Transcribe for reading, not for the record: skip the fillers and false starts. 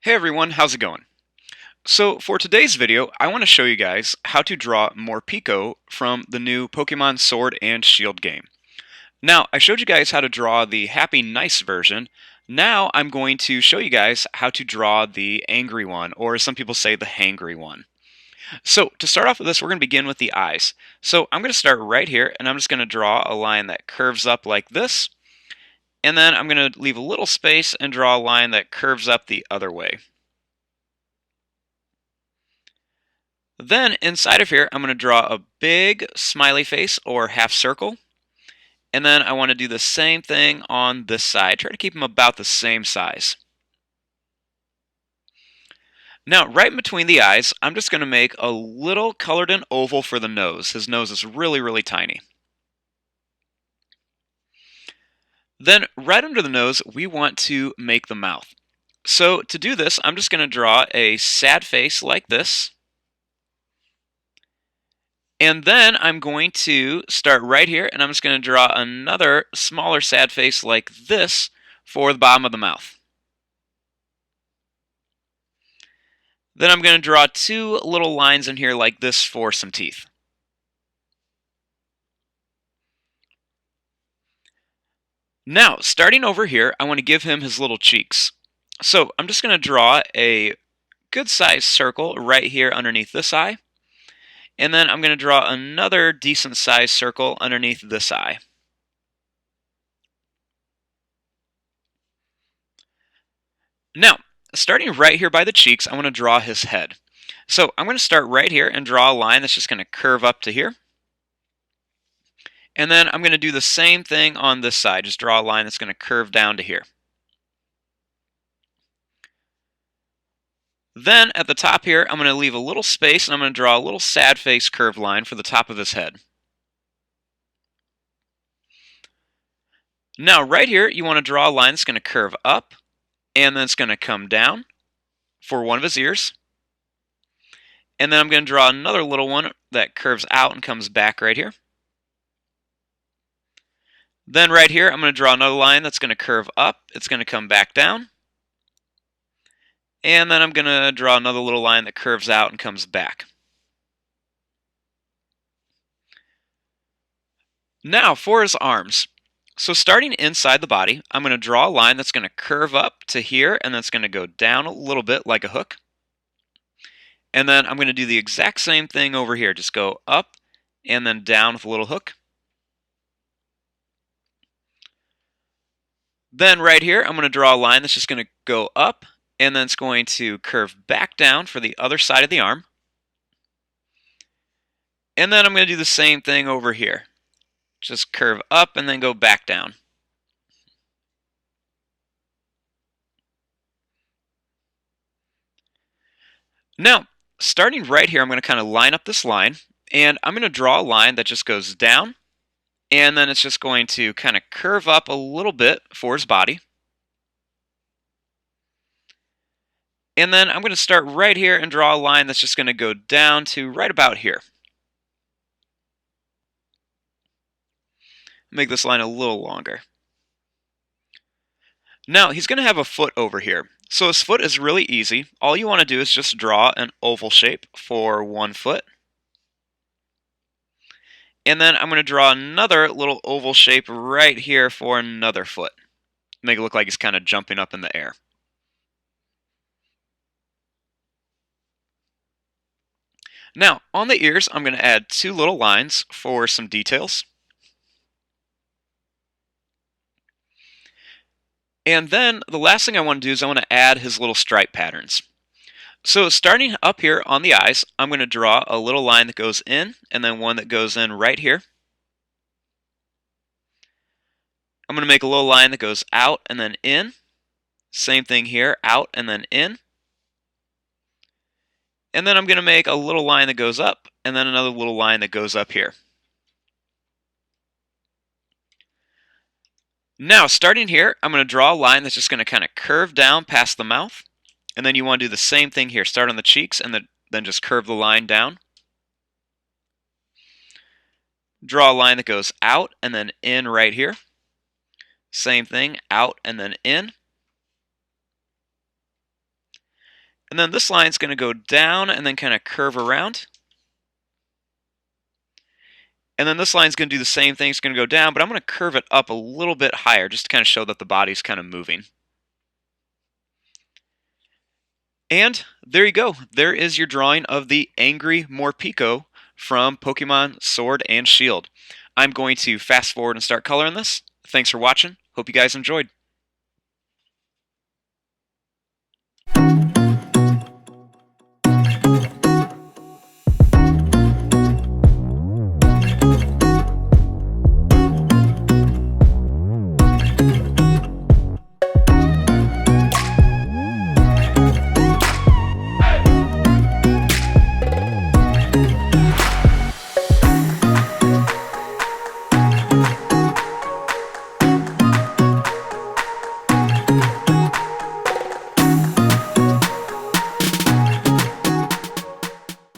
Hey everyone, how's it going? So for today's video, I want to show you guys how to draw Morpeko from the new Pokemon Sword and Shield game. Now, I showed you guys how to draw the Happy Nice version. Now I'm going to show you guys how to draw the angry one, or as some people say, the hangry one. So to start off with this, we're going to begin with the eyes. So I'm going to start right here, and I'm just going to draw a line that curves up like this. And then I'm going to leave a little space and draw a line that curves up the other way. Then inside of here, I'm going to draw a big smiley face or half circle. And then I want to do the same thing on this side. Try to keep them about the same size. Now, right in between the eyes, I'm just going to make a little colored in oval for the nose. His nose is really, really tiny. Then right under the nose, we want to make the mouth. So to do this, I'm just going to draw a sad face like this. And then I'm going to start right here, and I'm just going to draw another smaller sad face like this for the bottom of the mouth. Then I'm going to draw two little lines in here like this for some teeth. Now, starting over here, I want to give him his little cheeks. So I'm just going to draw a good sized circle right here underneath this eye. And then I'm going to draw another decent sized circle underneath this eye. Now, starting right here by the cheeks, I want to draw his head. So I'm going to start right here and draw a line that's just going to curve up to here. And then I'm going to do the same thing on this side. Just draw a line that's going to curve down to here. Then at the top here, I'm going to leave a little space and I'm going to draw a little sad face curved line for the top of his head. Now right here, you want to draw a line that's going to curve up and then it's going to come down for one of his ears. And then I'm going to draw another little one that curves out and comes back right here. Then right here, I'm going to draw another line that's going to curve up. It's going to come back down. And then I'm going to draw another little line that curves out and comes back. Now for his arms. So starting inside the body, I'm going to draw a line that's going to curve up to here and that's going to go down a little bit like a hook. And then I'm going to do the exact same thing over here. Just go up and then down with a little hook. Then right here, I'm going to draw a line that's just going to go up and then it's going to curve back down for the other side of the arm. And then I'm going to do the same thing over here. Just curve up and then go back down. Now, starting right here, I'm going to kind of line up this line, and I'm going to draw a line that just goes down, and then it's just going to kind of curve up a little bit for his body. And then I'm going to start right here and draw a line that's just going to go down to right about here. Make this line a little longer. Now, he's going to have a foot over here. So his foot is really easy. All you want to do is just draw an oval shape for one foot. And then I'm going to draw another little oval shape right here for another foot. Make it look like he's kind of jumping up in the air. Now, on the ears, I'm going to add two little lines for some details. And then the last thing I want to do is I want to add his little stripe patterns. So starting up here on the eyes, I'm going to draw a little line that goes in and then one that goes in right here. I'm going to make a little line that goes out and then in. Same thing here, out and then in. And then I'm going to make a little line that goes up and then another little line that goes up here. Now, starting here, I'm going to draw a line that's just going to kind of curve down past the mouth. And then you want to do the same thing here. Start on the cheeks and then just curve the line down. Draw a line that goes out and then in right here. Same thing, out and then in. And then this line's going to go down and then kind of curve around. And then this line's going to do the same thing. It's going to go down, but I'm going to curve it up a little bit higher just to kind of show that the body's kind of moving. And there you go. There is your drawing of the angry Morpeko from Pokemon Sword and Shield. I'm going to fast forward and start coloring this. Thanks for watching. Hope you guys enjoyed.